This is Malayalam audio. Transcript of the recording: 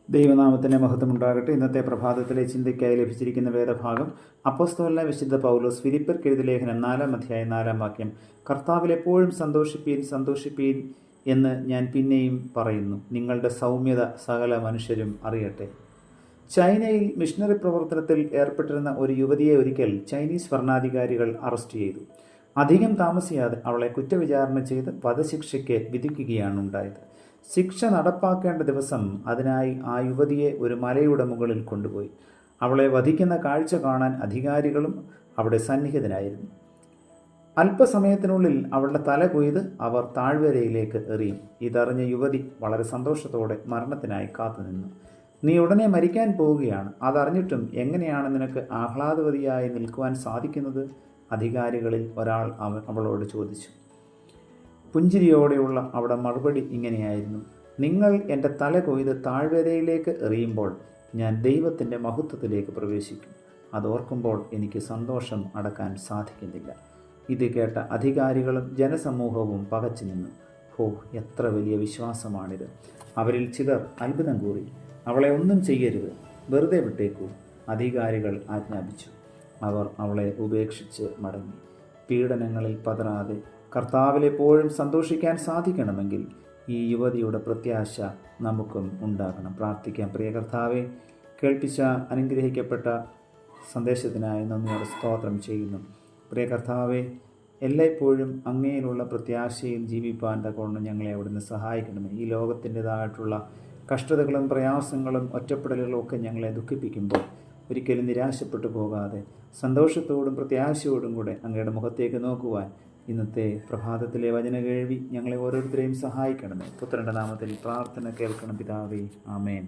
ദൈവനാമത്തിൻ്റെ മഹത്വമുണ്ടാകട്ടെ. ഇന്നത്തെ പ്രഭാതത്തിലെ ചിന്തയ്ക്കായി ലഭിച്ചിരിക്കുന്ന വേദഭാഗം അപ്പോസ്തലനായ വിശുദ്ധ പൗലോസ് ഫിലിപ്പിയർക്ക് എഴുതിയ ലേഖനം 4-ാം അധ്യായം 4-ാം വാക്യം. കർത്താവിൽ എപ്പോഴും സന്തോഷിപ്പീൻ സന്തോഷിപ്പീൻ എന്ന് ഞാൻ പിന്നെയും പറയുന്നു, നിങ്ങളുടെ സൗമ്യത സകല മനുഷ്യരും അറിയട്ടെ. ചൈനയിൽ മിഷണറി പ്രവർത്തനത്തിൽ ഏർപ്പെട്ടിരുന്ന ഒരു യുവതിയെ ഒരിക്കൽ ചൈനീസ് ഭരണാധികാരികൾ അറസ്റ്റ് ചെയ്തു. അധികം താമസിയാതെ അവളെ കുറ്റവിചാരണ ചെയ്ത് വധശിക്ഷയ്ക്ക് വിധിക്കുകയാണ് ഉണ്ടായത്. ശിക്ഷ നടപ്പാക്കേണ്ട ദിവസം അതിനായി ആ യുവതിയെ ഒരു മലയുടെ മുകളിൽ കൊണ്ടുപോയി. അവളെ വധിക്കുന്ന കാഴ്ച കാണാൻ അധികാരികളും അവിടെ സന്നിഹിതനായിരുന്നു. അല്പസമയത്തിനുള്ളിൽ അവളുടെ തല കൊയ്ത് അവർ താഴ്വരയിലേക്ക് എറിയും. ഇതറിഞ്ഞ യുവതി വളരെ സന്തോഷത്തോടെ മരണത്തിനായി കാത്തുനിന്നു. നീ ഉടനെ മരിക്കാൻ പോവുകയാണ്, അതറിഞ്ഞിട്ടും എങ്ങനെയാണ് നിനക്ക് ആഹ്ലാദവതിയായി നിൽക്കുവാൻ സാധിക്കുന്നത്? അധികാരികളിൽ ഒരാൾ അവളോട് ചോദിച്ചു. പുഞ്ചിരിയോടെയുള്ള അവിടെ മറുപടി ഇങ്ങനെയായിരുന്നു: നിങ്ങൾ എൻ്റെ തല കൊയ്ത് താഴ്വരയിലേക്ക് എറിയുമ്പോൾ ഞാൻ ദൈവത്തിൻ്റെ മഹത്വത്തിലേക്ക് പ്രവേശിക്കും. അതോർക്കുമ്പോൾ എനിക്ക് സന്തോഷം അടക്കാൻ സാധിക്കുന്നില്ല. ഇത് കേട്ട അധികാരികളും ജനസമൂഹവും പകച്ചു നിന്നു. ഹോ, എത്ര വലിയ വിശ്വാസമാണിത്! അവരിൽ ചിലർ അത്ഭുതം കൂറി. അവളെ ഒന്നും ചെയ്യരുത്, വെറുതെ വിട്ടേക്കൂ, അധികാരികൾ ആജ്ഞാപിച്ചു. അവർ അവളെ ഉപേക്ഷിച്ച് മടങ്ങി. പീഡനങ്ങളിൽ പതറാതെ കർത്താവിൽ എപ്പോഴും സന്തോഷിക്കാൻ സാധിക്കണമെങ്കിൽ ഈ യുവതിയുടെ പ്രത്യാശ നമുക്കും ഉണ്ടാകണം. പ്രാർത്ഥിക്കാം. പ്രിയ കർത്താവെ, കേൾപ്പിച്ച അനുഗ്രഹിക്കപ്പെട്ട സന്ദേശത്തിനായി നന്ദിയോടെ സ്തോത്രം ചെയ്യുന്നു. പ്രിയ കർത്താവെ, എല്ലായ്പ്പോഴും അങ്ങയിലുള്ള പ്രത്യാശയിൽ ജീവിപ്പാൻ തക്കവണ്ണം ഞങ്ങളെ അവിടുന്ന് സഹായിക്കണമേ. ഈ ലോകത്തിൻ്റെതായിട്ടുള്ള കഷ്ടതകളും പ്രയാസങ്ങളും ഒറ്റപ്പെടലുകളും ഒക്കെ ഞങ്ങളെ ദുഃഖിപ്പിക്കുമ്പോൾ ഒരിക്കലും നിരാശപ്പെട്ടു പോകാതെ സന്തോഷത്തോടും പ്രത്യാശയോടും കൂടെ അങ്ങയുടെ മുഖത്തേക്ക് നോക്കുവാൻ ഇന്നത്തെ പ്രഭാതത്തിലെ വചന കേൾവി ഞങ്ങളെ ഓരോരുത്തരെയും സഹായിക്കണമേ. പുത്രൻ്റെ നാമത്തിൽ പ്രാർത്ഥന കേൾക്കണം പിതാവേ. ആമേൻ.